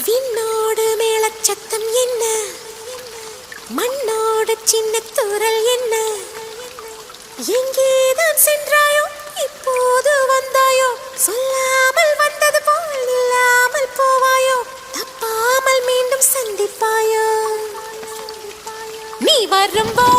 விண்ணோடு மேளச்சத்தம் என்ன, மண்ணோடு சின்ன தூரல் என்ன, எங்கேதான் சென்றாயோ இப்போது வந்தாயோ, சொல்லாமல் வந்தது போல் இல்லாமல் போவாயோ, தப்பாமல் மீண்டும் சந்திப்பாயோ, நீ வரும்போ